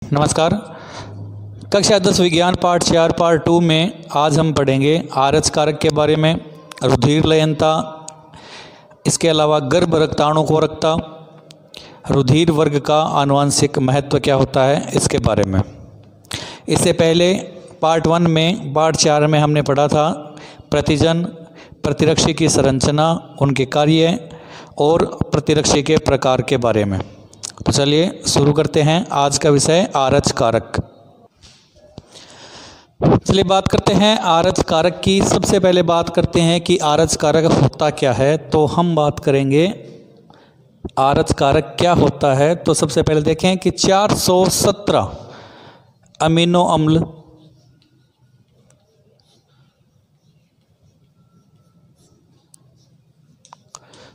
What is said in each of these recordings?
नमस्कार। कक्षा 10 विज्ञान पाठ 4 पार्ट 2 में आज हम पढ़ेंगे आरएच कारक के बारे में, रुधिर लयनता, इसके अलावा गर्भ रक्ताणुकोरकता, रुधिर वर्ग का आनुवंशिक महत्व क्या होता है, इसके बारे में। इससे पहले पार्ट 1 में पार्ट 4 में हमने पढ़ा था प्रतिजन, प्रतिरक्षी की संरचना, उनके कार्य और प्रतिरक्षी के प्रकार के बारे में। तो चलिए शुरू करते हैं आज का विषय आरएच कारक। चलिए बात करते हैं आरएच कारक की। सबसे पहले बात करते हैं कि आरएच कारक होता क्या है। तो हम बात करेंगे आरएच कारक क्या होता है। तो सबसे पहले देखें कि 417 अमीनो अम्ल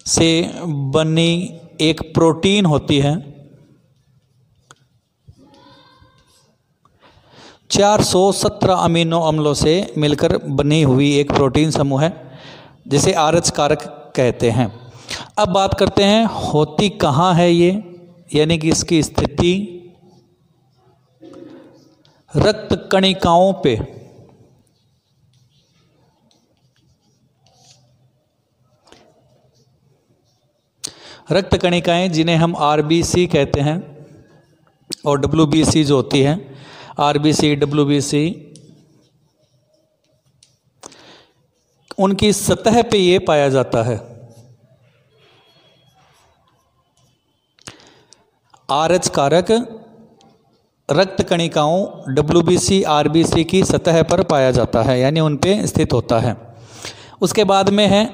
से बनी एक प्रोटीन होती है। 417 अमीनो अम्लों से मिलकर बनी हुई एक प्रोटीन समूह है जिसे आरएच कारक कहते हैं। अब बात करते हैं होती कहाँ है ये, यानी कि इसकी स्थिति रक्त कणिकाओं पे। रक्त कणिकाएं जिन्हें हम आरबीसी कहते हैं और डब्ल्यूबीसी जो होती है, आरबीसी डब्ल्यूबीसी, उनकी सतह पे ये पाया जाता है। आरएच कारक रक्त कणिकाओं डब्ल्यूबीसी आरबीसी की सतह पर पाया जाता है, यानी उन पे स्थित होता है। उसके बाद में है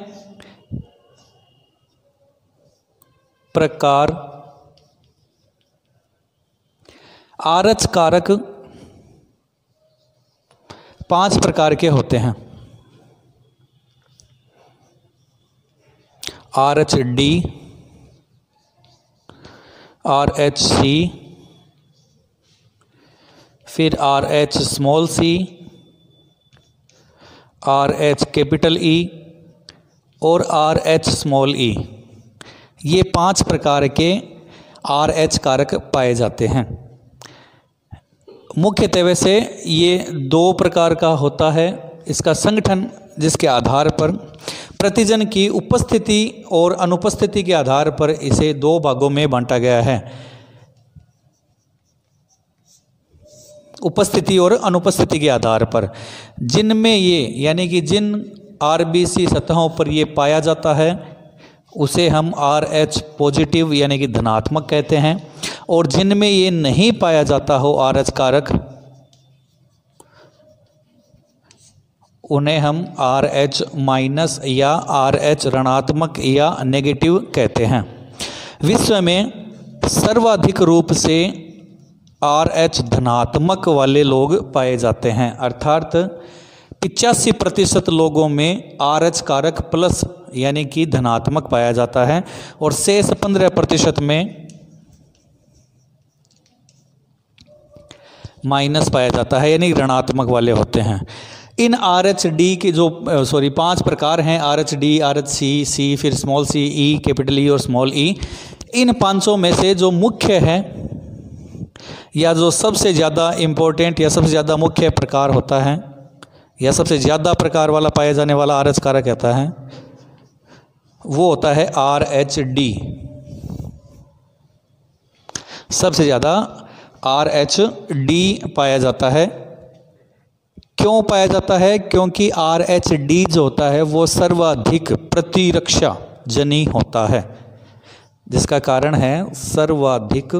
प्रकार। आरएच कारक 5 प्रकार के होते हैं। आरएच डी, आरएच सी, फिर RH small C, RH capital E और आरएच स्मॉल ई। ये 5 प्रकार के आरएच कारक पाए जाते हैं। मुख्यतः से ये 2 प्रकार का होता है। इसका संगठन जिसके आधार पर प्रतिजन की उपस्थिति और अनुपस्थिति के आधार पर इसे 2 भागों में बांटा गया है। उपस्थिति और अनुपस्थिति के आधार पर जिनमें ये, यानी कि जिन आरबीसी सतहों पर ये पाया जाता है उसे हम आरएच पॉजिटिव यानी कि धनात्मक कहते हैं, और जिनमें ये नहीं पाया जाता हो आरएच कारक उन्हें हम आरएच माइनस या आरएच ऋणात्मक या नेगेटिव कहते हैं। विश्व में सर्वाधिक रूप से आरएच धनात्मक वाले लोग पाए जाते हैं, अर्थात 85% लोगों में आरएच कारक प्लस यानी कि धनात्मक पाया जाता है और शेष 15% में माइनस पाया जाता है, यानी ऋणात्मक वाले होते हैं। इन आरएच डी के जो 5 प्रकार हैं, आरएच डी, आरएच सी, फिर स्मॉल सी, ई, कैपिटल ई और स्मॉल ई। इन 500 में से जो मुख्य है या जो सबसे ज़्यादा इम्पोर्टेंट या सबसे ज़्यादा मुख्य प्रकार होता है या सबसे ज़्यादा प्रकार वाला पाया जाने वाला आरएच कारक कहता है, वो होता है आरएच डी। सबसे ज़्यादा आरएच डी पाया जाता है। क्यों पाया जाता है? क्योंकि आरएच डी जो होता है वो सर्वाधिक प्रतिरक्षा जनी होता है, जिसका कारण है सर्वाधिक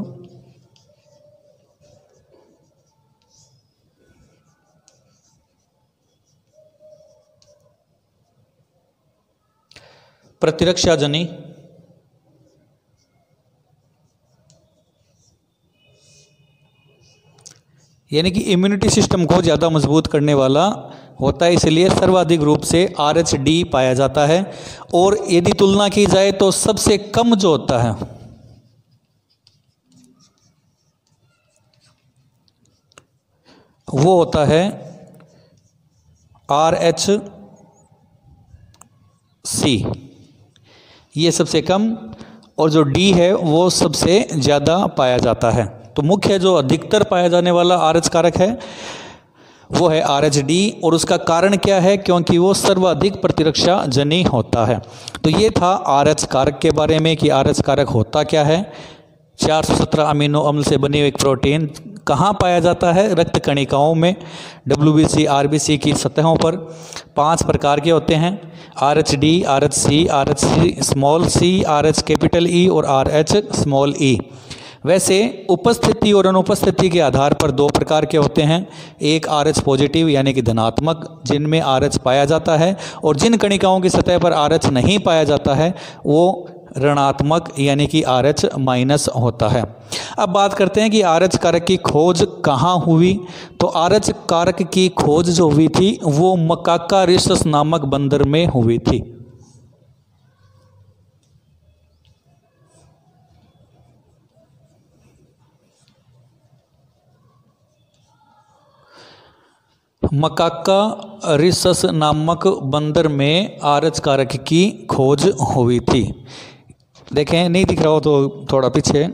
प्रतिरक्षा जनी यानी कि इम्यूनिटी सिस्टम को ज़्यादा मजबूत करने वाला होता है, इसलिए सर्वाधिक रूप से आरएच डी पाया जाता है। और यदि तुलना की जाए तो सबसे कम जो होता है वो होता है आरएच सी, ये सबसे कम, और जो डी है वो सबसे ज़्यादा पाया जाता है। तो मुख्य जो अधिकतर पाया जाने वाला आरएच कारक है वो है RH-D, और उसका कारण क्या है? क्योंकि वो सर्वाधिक प्रतिरक्षा जनी होता है। तो ये था आरएच कारक के बारे में कि आरएच कारक होता क्या है। 417 अमीनो अम्ल से बनी हुई एक प्रोटीन कहाँ पाया जाता है? रक्त कणिकाओं में, WBC RBC की सतहों पर। 5 प्रकार के होते हैं, RH-D, RH-C, RH small c, RH capital E और RH स्मॉल e। वैसे उपस्थिति और अनुपस्थिति के आधार पर 2 प्रकार के होते हैं, एक RH पॉजिटिव यानी कि धनात्मक जिनमें RH पाया जाता है, और जिन कणिकाओं की सतह पर RH नहीं पाया जाता है वो ऋणात्मक यानी कि RH माइनस होता है। अब बात करते हैं कि आरएच कारक की खोज कहाँ हुई। तो आरएच कारक की खोज जो हुई थी वो मकाकारिसस नामक बंदर में हुई थी। मकाकारिसस नामक बंदर में आरएच कारक की खोज हुई थी। देखें, नहीं दिख रहा हो तो थोड़ा पीछे।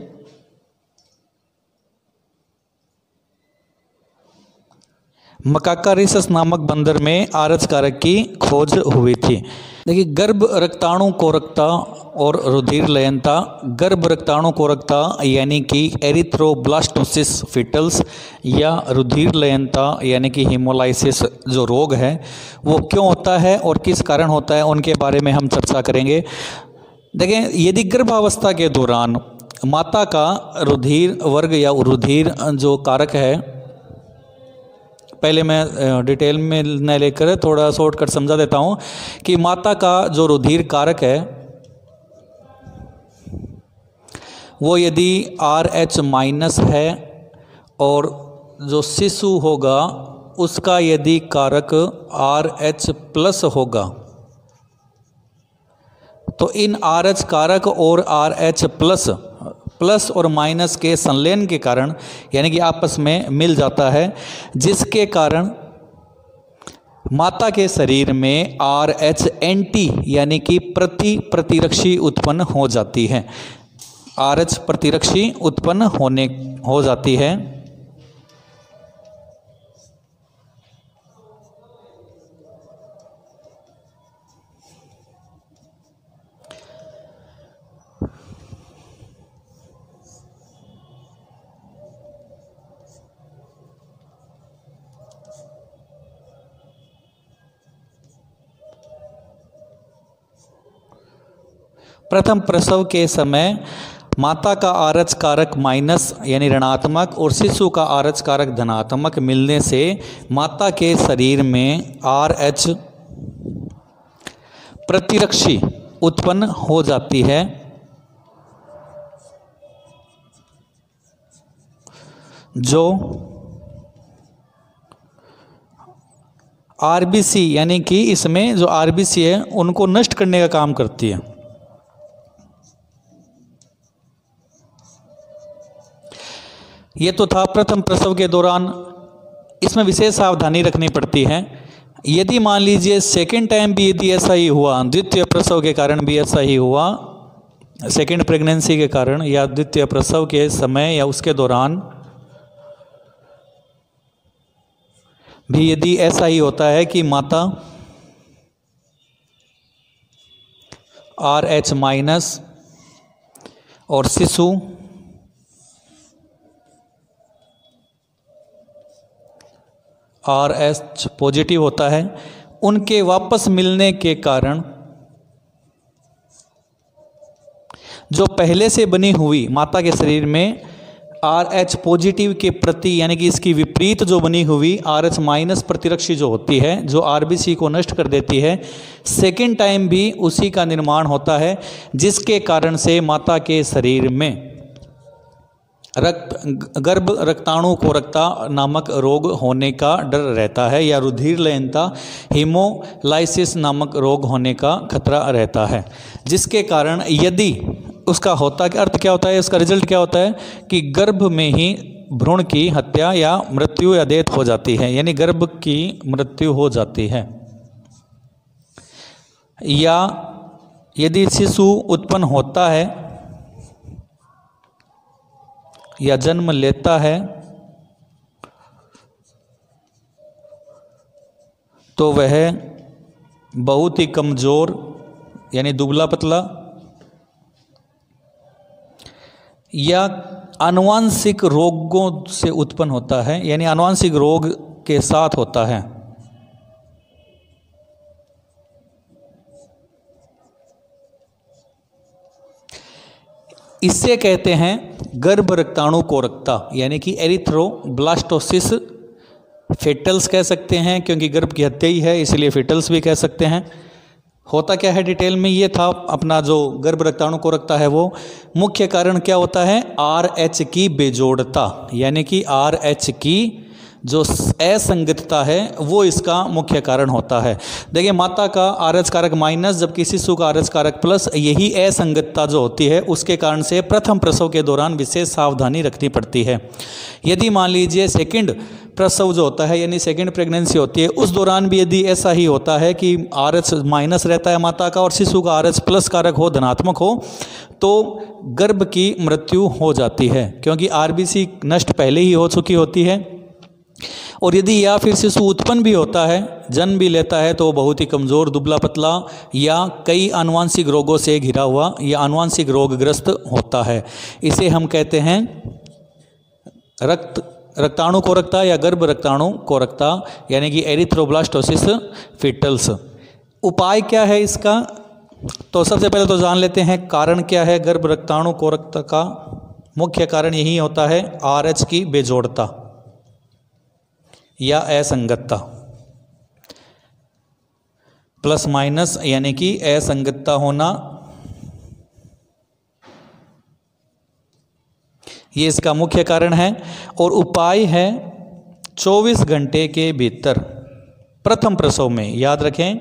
मकाकारिसस नामक बंदर में आरएच कारक की खोज हुई थी। देखिए, गर्भ रक्ताणु कोरकता और रुधिर लयनता। गर्भ रक्ताणु कोरकता यानी कि एरिथ्रोब्लास्टोसिस फीटल्स या रुधिर लयनता यानी कि हीमोलाइसिस जो रोग है वो क्यों होता है और किस कारण होता है, उनके बारे में हम चर्चा करेंगे। देखें, यदि गर्भावस्था के दौरान माता का रुधिर वर्ग या रुधिर जो कारक है, पहले मैं डिटेल में न लेकर थोड़ा शॉर्टकट समझा देता हूँ कि माता का जो रुधिर कारक है वो यदि RH माइनस है और जो शिशु होगा उसका यदि कारक RH प्लस होगा तो इन RH कारक और RH प्लस और माइनस के संलयन के कारण यानी कि आपस में मिल जाता है, जिसके कारण माता के शरीर में RH एंटी यानी कि प्रतिरक्षी उत्पन्न हो जाती है। RH प्रतिरक्षी उत्पन्न हो जाती है। प्रथम प्रसव के समय माता का आरएच कारक माइनस यानी ऋणात्मक और शिशु का आरएच कारक धनात्मक मिलने से माता के शरीर में RH प्रतिरक्षी उत्पन्न हो जाती है, जो RBC यानी कि इसमें जो RBC है उनको नष्ट करने का काम करती है। ये तो था प्रथम प्रसव के दौरान। इसमें विशेष सावधानी रखनी पड़ती है। यदि मान लीजिए सेकेंड टाइम भी यदि ऐसा ही हुआ, द्वितीय प्रसव के कारण भी ऐसा ही हुआ, सेकेंड प्रेगनेंसी के कारण या द्वितीय प्रसव के समय या उसके दौरान भी यदि ऐसा ही होता है कि माता RH माइनस और शिशु RH पॉजिटिव होता है, उनके वापस मिलने के कारण जो पहले से बनी हुई माता के शरीर में RH पॉजिटिव के प्रति यानी कि इसकी विपरीत जो बनी हुई RH माइनस प्रतिरक्षी जो होती है, जो RBC को नष्ट कर देती है, सेकेंड टाइम भी उसी का निर्माण होता है, जिसके कारण से माता के शरीर में गर्भ रक्ताणु कोरकता नामक रोग होने का डर रहता है या रुधिर लयनता हीमोलाइसिस नामक रोग होने का खतरा रहता है, जिसके कारण यदि उसका होता कि अर्थ क्या होता है, इसका रिजल्ट क्या होता है कि गर्भ में ही भ्रूण की हत्या या मृत्यु या डेथ हो जाती है, यानी गर्भ की मृत्यु हो जाती है। या यदि शिशु उत्पन्न होता है या जन्म लेता है तो वह बहुत ही कमज़ोर यानी दुबला पतला या आनुवांशिक रोगों से उत्पन्न होता है, यानी आनुवांशिक रोग के साथ होता है। इससे कहते हैं गर्भ रक्ताणु कोरकता, यानी कि एरिथ्रोब्लास्टोसिस। फेटल्स कह सकते हैं क्योंकि गर्भ की हत्या ही है, इसलिए फेटल्स भी कह सकते हैं। होता क्या है डिटेल में ये था अपना जो गर्भ रक्ताणु कोरकता है, वो मुख्य कारण क्या होता है, RH की बेजोड़ता, यानी कि RH की जो असंगतता है वो इसका मुख्य कारण होता है। देखिए माता का RH कारक माइनस जबकि शिशु का RH कारक प्लस, यही असंगतता जो होती है उसके कारण से प्रथम प्रसव के दौरान विशेष सावधानी रखनी पड़ती है। यदि मान लीजिए सेकंड प्रसव जो होता है यानी सेकंड प्रेगनेंसी होती है, उस दौरान भी यदि ऐसा ही होता है कि RH माइनस रहता है माता का और शिशु का RH प्लस कारक हो, धनात्मक हो, तो गर्भ की मृत्यु हो जाती है क्योंकि RBC नष्ट पहले ही हो चुकी होती है। और यदि या फिर शिशु उत्पन्न भी होता है, जन्म भी लेता है, तो बहुत ही कमज़ोर दुबला पतला या कई आनुवांशिक रोगों से घिरा हुआ या आनुवांशिक रोगग्रस्त होता है। इसे हम कहते हैं रक्ताणु कोरकता या गर्भ रक्ताणु कोरकता, यानी कि एरिथ्रोब्लास्टोसिस फीटल्स। उपाय क्या है इसका, तो सबसे पहले तो जान लेते हैं कारण क्या है गर्भ रक्ताणु कोरकता का। मुख्य कारण यही होता है RH की बेजोड़ता या असंगतता, प्लस माइनस यानी कि असंगतता होना, ये इसका मुख्य कारण है। और उपाय है 24 घंटे के भीतर प्रथम प्रसव में, याद रखें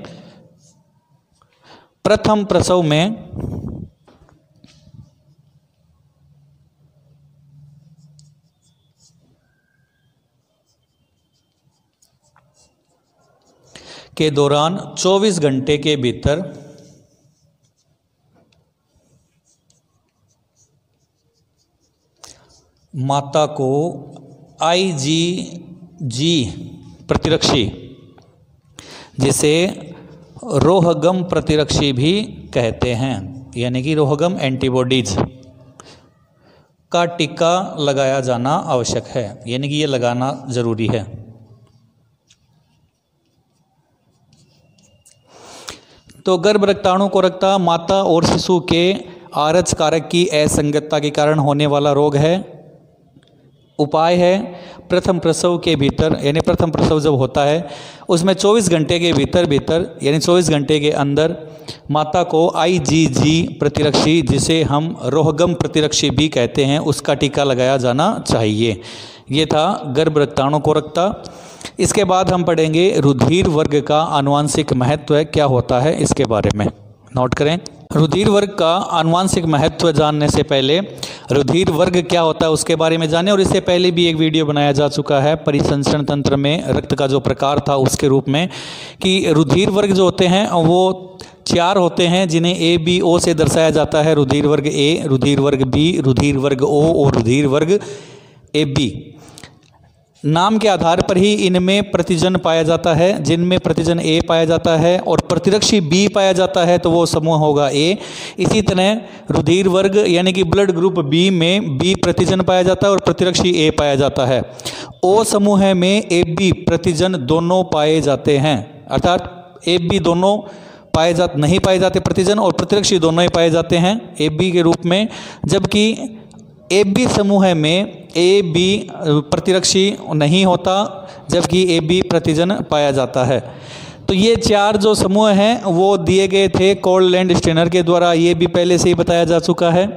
प्रथम प्रसव में के दौरान 24 घंटे के भीतर माता को IgG प्रतिरक्षी, जिसे रोहगम प्रतिरक्षी भी कहते हैं, यानी कि रोहगम एंटीबॉडीज का टीका लगाया जाना आवश्यक है, यानी कि ये लगाना जरूरी है। तो गर्भ रक्ताणु कोरकता माता और शिशु के RH कारक की असंगतता के कारण होने वाला रोग है। उपाय है प्रथम प्रसव के भीतर, यानी प्रथम प्रसव जब होता है उसमें 24 घंटे के भीतर यानी 24 घंटे के अंदर माता को IgG प्रतिरक्षी, जिसे हम रोहगम प्रतिरक्षी भी कहते हैं, उसका टीका लगाया जाना चाहिए। ये था गर्भ रक्ताणु कोरकता। इसके बाद हम पढ़ेंगे रुधिर वर्ग का आनुवांशिक महत्व क्या होता है, इसके बारे में नोट करें। रुधिर वर्ग का आनुवांशिक महत्व जानने से पहले रुधिर वर्ग क्या होता है उसके बारे में जानें। और इससे पहले भी एक वीडियो बनाया जा चुका है परिसंचरण तंत्र में रक्त का जो प्रकार था उसके रूप में, कि रुधिर वर्ग जो होते हैं वो 4 होते हैं जिन्हें ABO से दर्शाया जाता है। रुधिर वर्ग A, रुधिर वर्ग B, रुधिर वर्ग O और रुधिर वर्ग AB। नाम के आधार पर ही इनमें प्रतिजन पाया जाता है। जिनमें प्रतिजन A पाया जाता है और प्रतिरक्षी B पाया जाता है तो वो समूह होगा A। इसी तरह रुधिर वर्ग यानी कि ब्लड ग्रुप B में B प्रतिजन पाया जाता है और प्रतिरक्षी A पाया जाता है। O समूह में AB प्रतिजन दोनों पाए जाते हैं, अर्थात AB दोनों नहीं पाए जाते प्रतिजन, और प्रतिरक्षी दोनों ही पाए जाते हैं AB के रूप में। जबकि AB समूह में AB प्रतिरक्षी नहीं होता, जबकि AB प्रतिजन पाया जाता है। तो ये 4 जो समूह हैं वो दिए गए थे कोललैंड स्टेनर के द्वारा, ये भी पहले से ही बताया जा चुका है।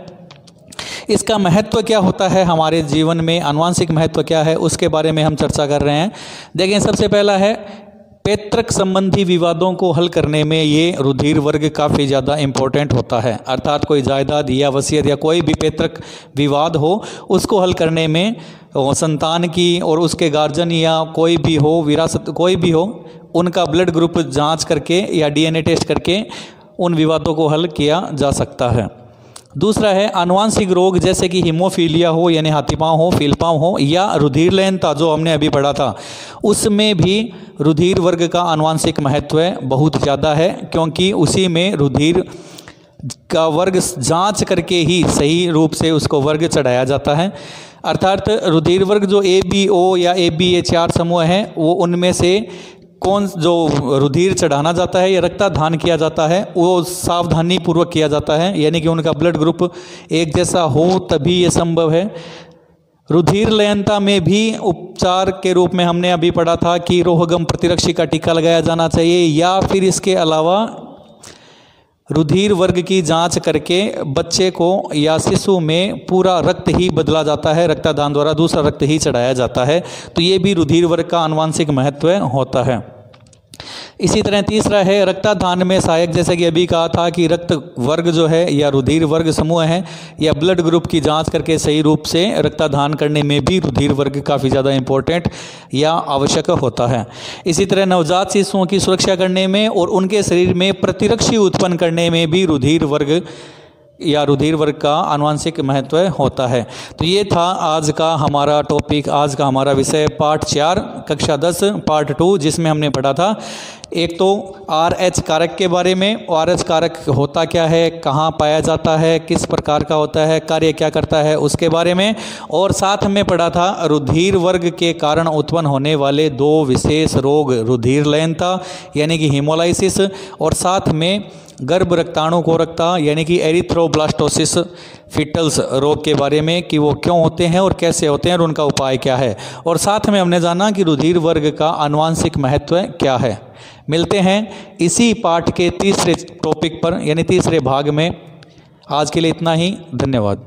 इसका महत्व क्या होता है हमारे जीवन में, आनुवांशिक महत्व क्या है, उसके बारे में हम चर्चा कर रहे हैं। देखें, सबसे पहला है पैतृक संबंधी विवादों को हल करने में ये रुधिर वर्ग काफ़ी ज़्यादा इम्पोर्टेंट होता है। अर्थात कोई जायदाद या वसीयत या कोई भी पैतृक विवाद हो उसको हल करने में संतान की और उसके गार्जियन या कोई भी हो, विरासत कोई भी हो, उनका ब्लड ग्रुप जांच करके या DNA टेस्ट करके उन विवादों को हल किया जा सकता है। दूसरा है आनुवांशिक रोग जैसे कि हीमोफीलिया हो यानी हाथीपांव हो, फीलपांव हो, या रुधिर लयनता जो हमने अभी पढ़ा था, उसमें भी रुधिर वर्ग का आनुवांशिक महत्व बहुत ज़्यादा है, क्योंकि उसी में रुधिर का वर्ग जांच करके ही सही रूप से उसको वर्ग चढ़ाया जाता है। अर्थात रुधिर वर्ग जो ABO या ABA 4 समूह हैं, वो उनमें से कौन जो रुधिर चढ़ाना जाता है या रक्तदान किया जाता है वो सावधानी पूर्वक किया जाता है, यानी कि उनका ब्लड ग्रुप एक जैसा हो तभी ये संभव है। रुधिर लयनता में भी उपचार के रूप में हमने अभी पढ़ा था कि रोहगम प्रतिरक्षी का टीका लगाया जाना चाहिए, या फिर इसके अलावा रुधिर वर्ग की जांच करके बच्चे को या शिशु में पूरा रक्त ही बदला जाता है, रक्तदान द्वारा दूसरा रक्त ही चढ़ाया जाता है। तो ये भी रुधिर वर्ग का आनुवांशिक महत्व होता है। इसी तरह तीसरा है रक्तदान में सहायक, जैसे कि अभी कहा था कि रक्त वर्ग जो है या रुधिर वर्ग समूह है या ब्लड ग्रुप की जांच करके सही रूप से रक्तदान करने में भी रुधिर वर्ग काफ़ी ज़्यादा इम्पोर्टेंट या आवश्यक होता है। इसी तरह नवजात शिशुओं की सुरक्षा करने में और उनके शरीर में प्रतिरक्षी उत्पन्न करने में भी रुधिर वर्ग या रुधिर वर्ग का आनुवांशिक महत्व होता है। तो ये था आज का हमारा टॉपिक, आज का हमारा विषय पाठ 4 कक्षा 10 पार्ट 2, जिसमें हमने पढ़ा था एक तो RH कारक के बारे में, RH कारक होता क्या है, कहाँ पाया जाता है, किस प्रकार का होता है, कार्य क्या करता है, उसके बारे में, और साथ में पढ़ा था रुधिर वर्ग के कारण उत्पन्न होने वाले 2 विशेष रोग, रुधिर लयनता यानी कि हीमोलाइसिस, और साथ में गर्भ रक्ताणु कोरकता यानी कि एरिथ्रोब्लास्टोसिस फीटल्स रोग के बारे में कि वो क्यों होते हैं और कैसे होते हैं और उनका उपाय क्या है, और साथ में हमने जाना कि रुधिर वर्ग का आनुवांशिक महत्व क्या है। मिलते हैं इसी पाठ के तीसरे टॉपिक पर यानी तीसरे भाग में। आज के लिए इतना ही, धन्यवाद।